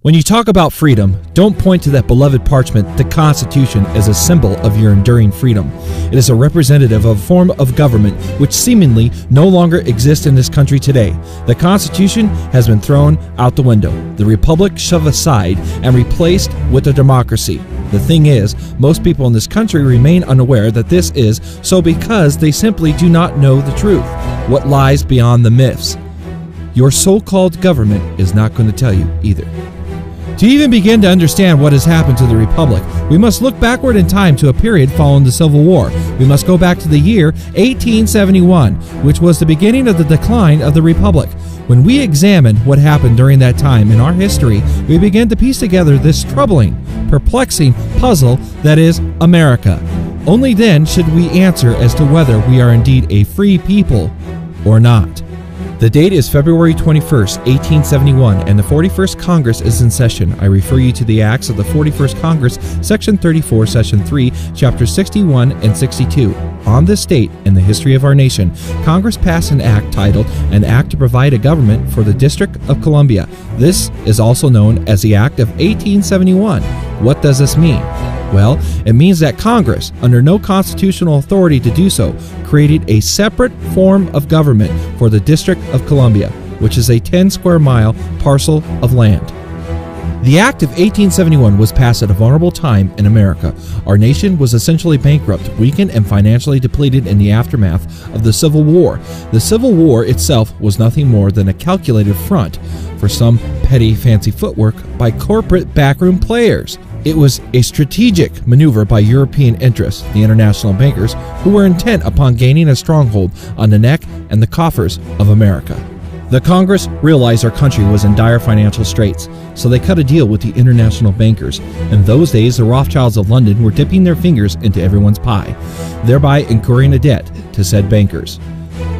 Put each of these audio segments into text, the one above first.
When you talk about freedom, don't point to that beloved parchment, the Constitution, as a symbol of your enduring freedom. It is a representative of a form of government which seemingly no longer exists in this country today. The Constitution has been thrown out the window, the Republic shoved aside and replaced with a democracy. The thing is, most people in this country remain unaware that this is so because they simply do not know the truth, what lies beyond the myths. Your so-called government is not going to tell you either. To even begin to understand what has happened to the Republic, we must look backward in time to a period following the Civil War. We must go back to the year 1871, which was the beginning of the decline of the Republic. When we examine what happened during that time in our history, we begin to piece together this troubling, perplexing puzzle that is America. Only then should we answer as to whether we are indeed a free people or not. The date is February 21st, 1871, and the 41st Congress is in session. I refer you to the Acts of the 41st Congress, Section 34, Session 3, Chapters 61 and 62. On this date in the history of our nation, Congress passed an act titled An Act to Provide a Government for the District of Columbia. This is also known as the Act of 1871. What does this mean? Well, it means that Congress, under no constitutional authority to do so, created a separate form of government for the District of Columbia, which is a 10 square mile parcel of land. The Act of 1871 was passed at a vulnerable time in America. Our nation was essentially bankrupt, weakened, and financially depleted in the aftermath of the Civil War. The Civil War itself was nothing more than a calculated front for some petty fancy footwork by corporate backroom players. It was a strategic maneuver by European interests, the international bankers, who were intent upon gaining a stronghold on the neck and the coffers of America. The Congress realized our country was in dire financial straits, so they cut a deal with the international bankers. In those days, the Rothschilds of London were dipping their fingers into everyone's pie, thereby incurring a debt to said bankers.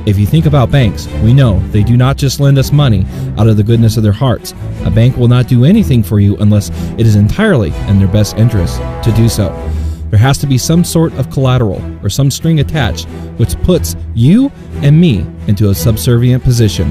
If you think about banks, we know they do not just lend us money out of the goodness of their hearts. A bank will not do anything for you unless it is entirely in their best interest to do so. There has to be some sort of collateral or some string attached which puts you and me into a subservient position.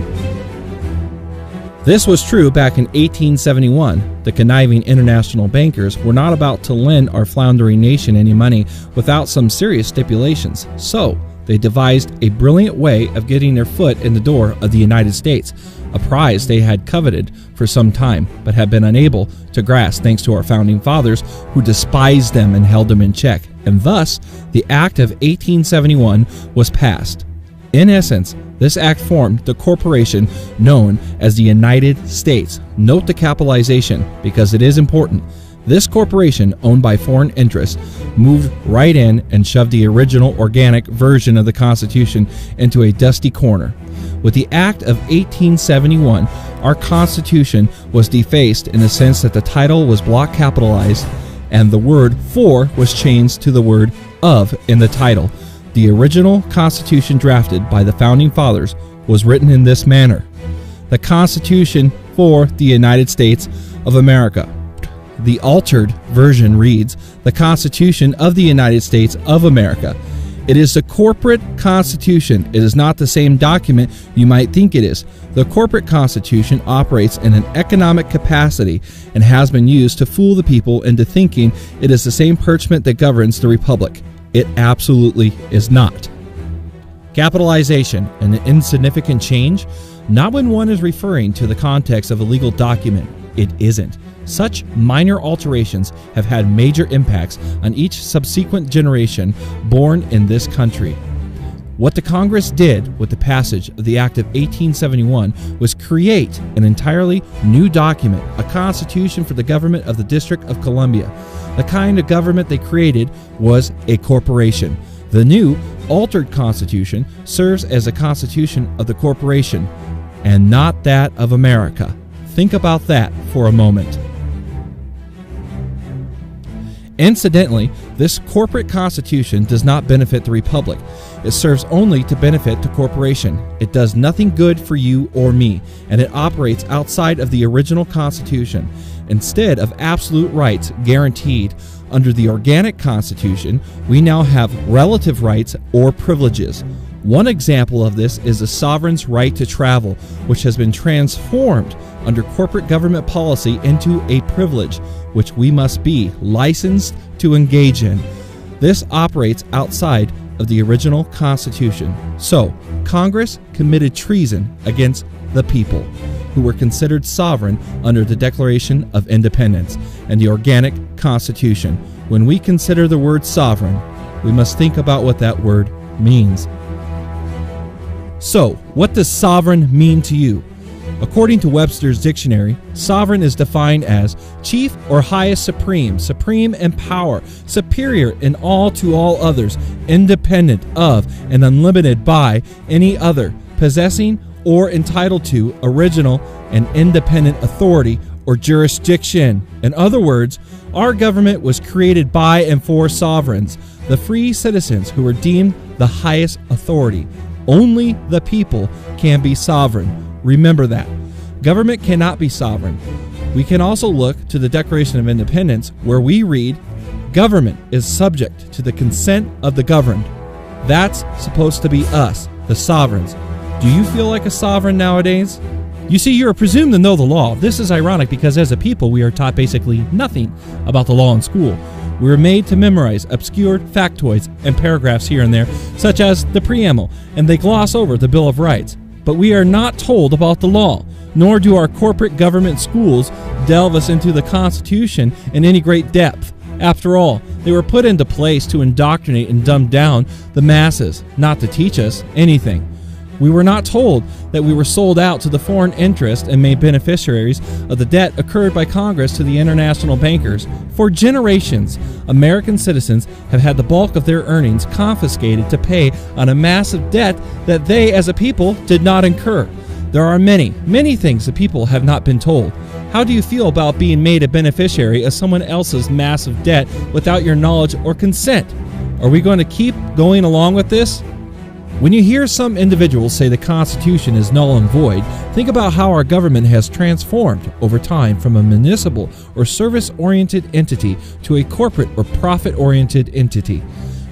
This was true back in 1871. The conniving international bankers were not about to lend our floundering nation any money without some serious stipulations. So, they devised a brilliant way of getting their foot in the door of the United States, a prize they had coveted for some time, but had been unable to grasp thanks to our founding fathers who despised them and held them in check. And thus, the Act of 1871 was passed. In essence, this act formed the corporation known as the United States. Note the capitalization because it is important. This corporation, owned by foreign interests, moved right in and shoved the original organic version of the Constitution into a dusty corner. With the Act of 1871, our Constitution was defaced in the sense that the title was block capitalized and the word for was changed to the word of in the title. The original Constitution drafted by the Founding Fathers was written in this manner: the Constitution for the United States of America. The altered version reads, the Constitution of the United States of America. It is the corporate constitution. It is not the same document you might think it is. The corporate constitution operates in an economic capacity and has been used to fool the people into thinking it is the same parchment that governs the republic. It absolutely is not. Capitalization, an insignificant change, not when one is referring to the context of a legal document. It isn't. Such minor alterations have had major impacts on each subsequent generation born in this country. What the Congress did with the passage of the Act of 1871 was create an entirely new document, a constitution for the government of the District of Columbia. The kind of government they created was a corporation. The new, altered constitution serves as a constitution of the corporation and not that of America. Think about that for a moment. Incidentally, this corporate constitution does not benefit the republic. It serves only to benefit the corporation. It does nothing good for you or me, and it operates outside of the original constitution. Instead of absolute rights guaranteed under the organic constitution, we now have relative rights or privileges. One example of this is the sovereign's right to travel, which has been transformed under corporate government policy into a privilege which we must be licensed to engage in. This operates outside of the original Constitution. So, Congress committed treason against the people, who were considered sovereign under the Declaration of Independence and the organic Constitution. When we consider the word sovereign, we must think about what that word means. So, what does sovereign mean to you? According to Webster's dictionary, sovereign is defined as chief or highest supreme, supreme in power, superior in all to all others, independent of and unlimited by any other, possessing or entitled to original and independent authority or jurisdiction. In other words, our government was created by and for sovereigns, the free citizens who were deemed the highest authority. Only the people can be sovereign. Remember that. Government cannot be sovereign. We can also look to the Declaration of Independence, where we read, "Government is subject to the consent of the governed." That's supposed to be us, the sovereigns. Do you feel like a sovereign nowadays? You see, you are presumed to know the law. This is ironic because as a people, we are taught basically nothing about the law in school. We are made to memorize obscure factoids and paragraphs here and there, such as the preamble, and they gloss over the Bill of Rights. But we are not told about the law, nor do our corporate government schools delve us into the Constitution in any great depth. After all, they were put into place to indoctrinate and dumb down the masses, not to teach us anything. We were not told that we were sold out to the foreign interest and made beneficiaries of the debt incurred by Congress to the international bankers. For generations, American citizens have had the bulk of their earnings confiscated to pay on a massive debt that they, as a people, did not incur. There are many, many things the people have not been told. How do you feel about being made a beneficiary of someone else's massive debt without your knowledge or consent? Are we going to keep going along with this? When you hear some individuals say the Constitution is null and void, think about how our government has transformed over time from a municipal or service-oriented entity to a corporate or profit-oriented entity.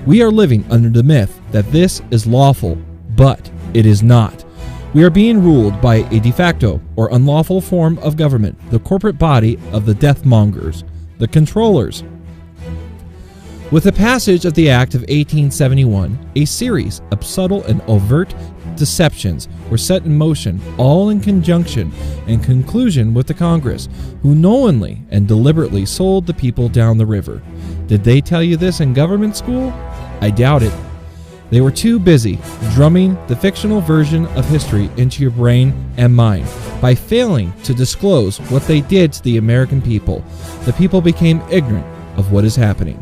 We are living under the myth that this is lawful, but it is not. We are being ruled by a de facto or unlawful form of government, the corporate body of the deathmongers, the controllers. With the passage of the Act of 1871, a series of subtle and overt deceptions were set in motion, all in conjunction and conclusion with the Congress, who knowingly and deliberately sold the people down the river. Did they tell you this in government school? I doubt it. They were too busy drumming the fictional version of history into your brain and mind. By failing to disclose what they did to the American people, the people became ignorant of what is happening.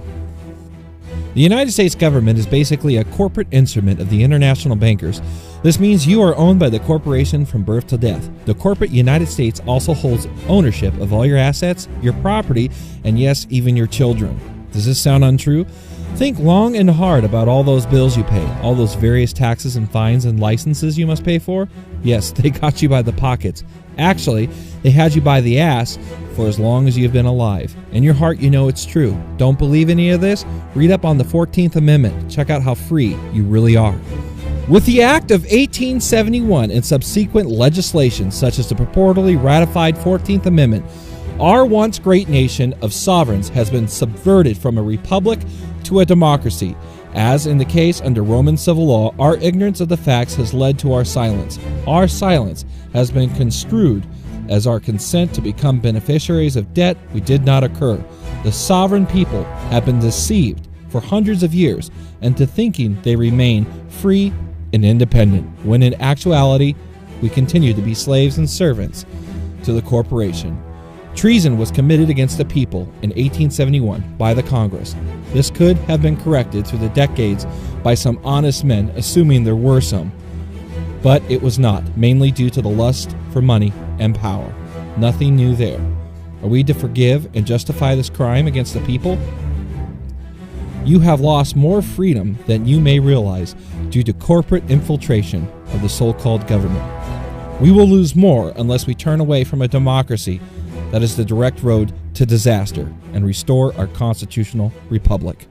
The United States government is basically a corporate instrument of the international bankers. This means you are owned by the corporation from birth to death. The corporate United States also holds ownership of all your assets, your property, and yes, even your children. Does this sound untrue? Think long and hard about all those bills you pay, all those various taxes and fines and licenses you must pay for. Yes, they got you by the pockets. Actually, they had you by the ass for as long as you've been alive. In your heart, you know it's true. Don't believe any of this? Read up on the 14th Amendment. Check out how free you really are. With the Act of 1871 and subsequent legislation, such as the purportedly ratified 14th Amendment, our once great nation of sovereigns has been subverted from a republic to a democracy. As in the case under Roman civil law, our ignorance of the facts has led to our silence. Our silence has been construed as our consent to become beneficiaries of debt we did not incur. The sovereign people have been deceived for hundreds of years into thinking they remain free and independent, when in actuality, we continue to be slaves and servants to the corporation. Treason was committed against the people in 1871 by the Congress. This could have been corrected through the decades by some honest men, assuming there were some. But it was not, mainly due to the lust for money and power. Nothing new there. Are we to forgive and justify this crime against the people? You have lost more freedom than you may realize due to corporate infiltration of the so-called government. We will lose more unless we turn away from a democracy that is the direct road to disaster and restore our constitutional republic.